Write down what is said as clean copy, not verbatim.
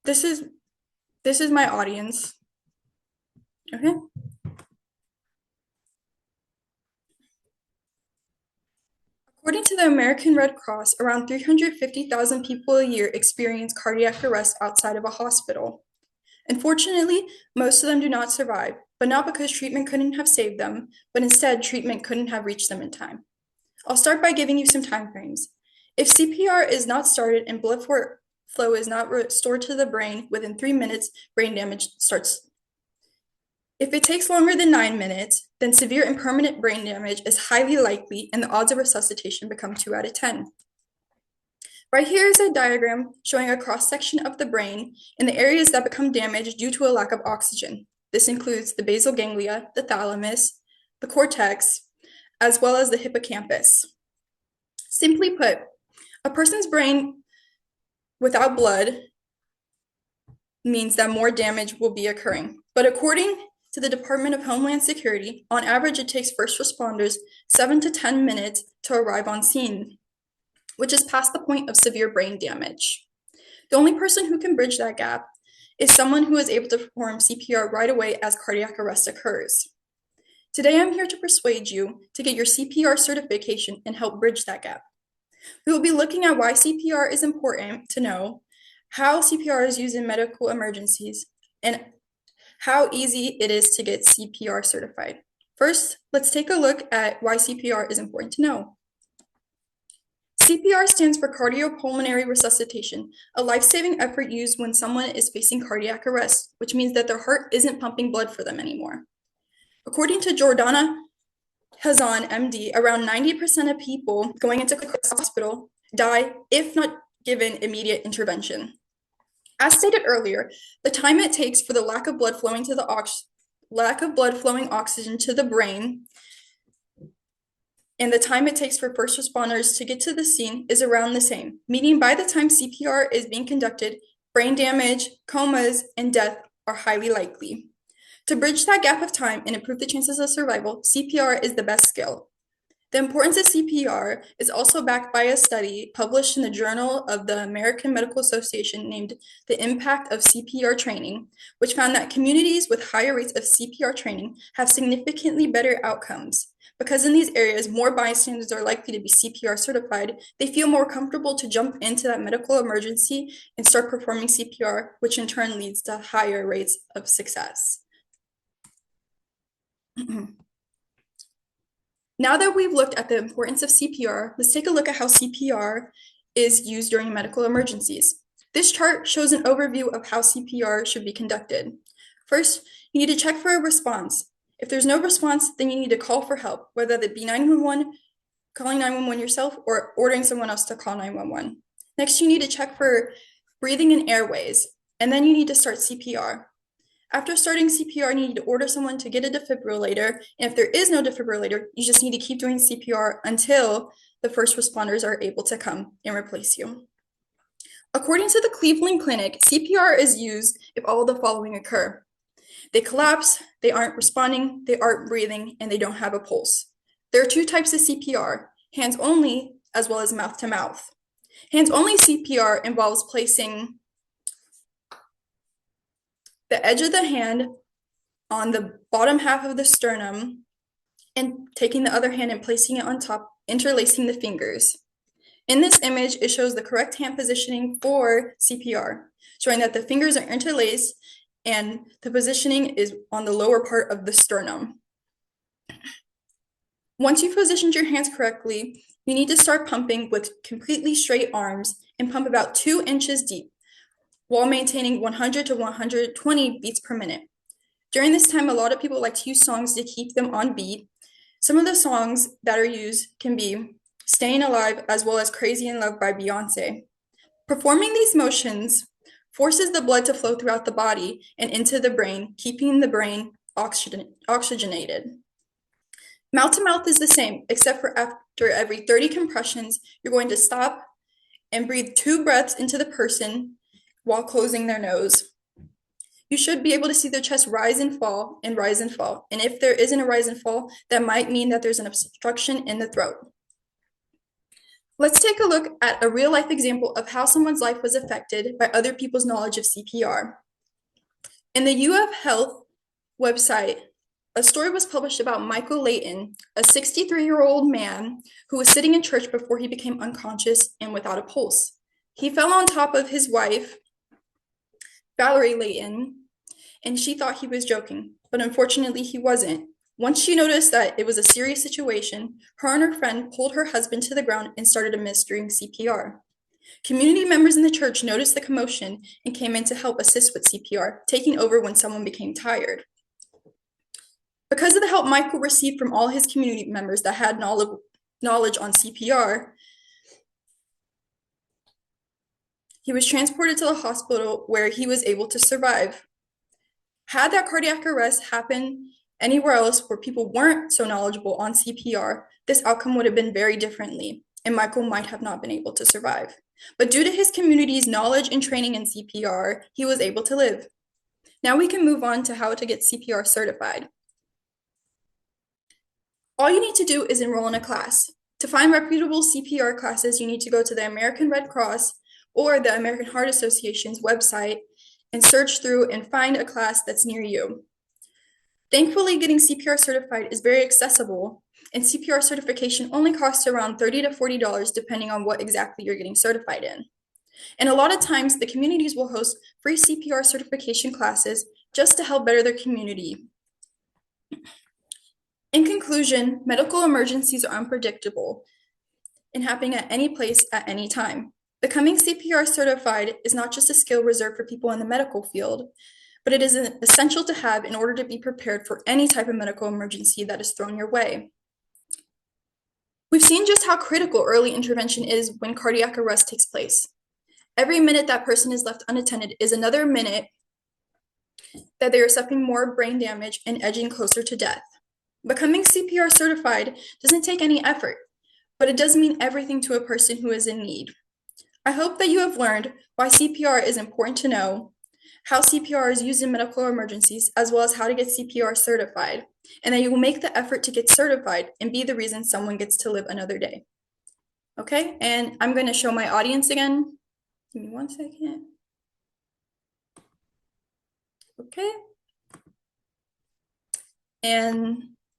This is this is my audience. Okay. According to the American Red Cross, around 350,000 people a year experience cardiac arrest outside of a hospital. Unfortunately, most of them do not survive, but not because treatment couldn't have saved them, but instead treatment couldn't have reached them in time. I'll start by giving you some time frames. If CPR is not started and blood flow is not restored to the brain within 3 minutes, brain damage starts. If it takes longer than 9 minutes, then severe and permanent brain damage is highly likely and the odds of resuscitation become 2 out of 10. Right here is a diagram showing a cross-section of the brain in the areas that become damaged due to a lack of oxygen. This includes the basal ganglia, the thalamus, the cortex, as well as the hippocampus. Simply put, a person's brain without blood means that more damage will be occurring. But according to the Department of Homeland Security, on average, it takes first responders 7 to 10 minutes to arrive on scene, which is past the point of severe brain damage. The only person who can bridge that gap is someone who is able to perform CPR right away as cardiac arrest occurs. Today, I'm here to persuade you to get your CPR certification and help bridge that gap. We will be looking at why CPR is important to know, how CPR is used in medical emergencies, and how easy it is to get CPR certified. First, let's take a look at why CPR is important to know. CPR stands for cardiopulmonary resuscitation, a life-saving effort used when someone is facing cardiac arrest, which means that their heart isn't pumping blood for them anymore. According to Jordana Hazan, MD, around 90% of people going into the hospital die if not given immediate intervention. As stated earlier, the time it takes for the lack of blood flowing oxygen to the brain and the time it takes for first responders to get to the scene is around the same, meaning by the time CPR is being conducted, brain damage, comas, and death are highly likely. To bridge that gap of time and improve the chances of survival, CPR is the best skill. The importance of CPR is also backed by a study published in the Journal of the American Medical Association named The Impact of CPR Training, which found that communities with higher rates of CPR training have significantly better outcomes. Because in these areas, more bystanders are likely to be CPR certified, they feel more comfortable to jump into that medical emergency and start performing CPR, which in turn leads to higher rates of success. Now that we've looked at the importance of CPR, let's take a look at how CPR is used during medical emergencies. This chart shows an overview of how CPR should be conducted. First, you need to check for a response. If there's no response, then you need to call for help, whether that be 911, calling 911 yourself, or ordering someone else to call 911. Next, you need to check for breathing and airways, and then you need to start CPR. After starting CPR, you need to order someone to get a defibrillator, and if there is no defibrillator, you just need to keep doing CPR until the first responders are able to come and replace you. According to the Cleveland Clinic, CPR is used if all the following occur. They collapse, they aren't responding, they aren't breathing, and they don't have a pulse. There are 2 types of CPR, hands only as well as mouth to mouth. Hands only CPR involves placing the edge of the hand on the bottom half of the sternum and taking the other hand and placing it on top, interlacing the fingers. In this image, it shows the correct hand positioning for CPR, showing that the fingers are interlaced and the positioning is on the lower part of the sternum. Once you've positioned your hands correctly, you need to start pumping with completely straight arms and pump about 2 inches deep, while maintaining 100 to 120 beats per minute. During this time, a lot of people like to use songs to keep them on beat. Some of the songs that are used can be Staying Alive as well as Crazy in Love by Beyonce. Performing these motions forces the blood to flow throughout the body and into the brain, keeping the brain oxygenated. Mouth to mouth is the same, except for after every 30 compressions, you're going to stop and breathe 2 breaths into the person while closing their nose. You should be able to see their chest rise and fall and rise and fall. And if there isn't a rise and fall, that might mean that there's an obstruction in the throat. Let's take a look at a real life example of how someone's life was affected by other people's knowledge of CPR. In the UF Health website, a story was published about Michael Layton, a 63-year-old man who was sitting in church before he became unconscious and without a pulse. He fell on top of his wife, Valerie Layton, and she thought he was joking, but unfortunately he wasn't. Once she noticed that it was a serious situation, her and her friend pulled her husband to the ground and started administering CPR. Community members in the church noticed the commotion and came in to help assist with CPR, taking over when someone became tired. Because of the help Michael received from all his community members that had knowledge on CPR, he was transported to the hospital where he was able to survive. Had that cardiac arrest happened anywhere else where people weren't so knowledgeable on CPR, this outcome would have been very differently, and Michael might have not been able to survive. But due to his community's knowledge and training in CPR, he was able to live. Now we can move on to how to get CPR certified. All you need to do is enroll in a class. To find reputable CPR classes, you need to go to the American Red Cross or the American Heart Association's website and search through and find a class that's near you. Thankfully, getting CPR certified is very accessible, and CPR certification only costs around $30 to $40 depending on what exactly you're getting certified in. And a lot of times, the communities will host free CPR certification classes just to help better their community. In conclusion, medical emergencies are unpredictable and happening at any place at any time. Becoming CPR certified is not just a skill reserved for people in the medical field, but it is essential to have in order to be prepared for any type of medical emergency that is thrown your way. We've seen just how critical early intervention is when cardiac arrest takes place. Every minute that person is left unattended is another minute that they are suffering more brain damage and edging closer to death. Becoming CPR certified doesn't take any effort, but it does mean everything to a person who is in need. I hope that you have learned why CPR is important to know, how CPR is used in medical emergencies, as well as how to get CPR certified, and that you will make the effort to get certified and be the reason someone gets to live another day. Okay, and I'm going to show my audience again. Give me 1 second. Okay. And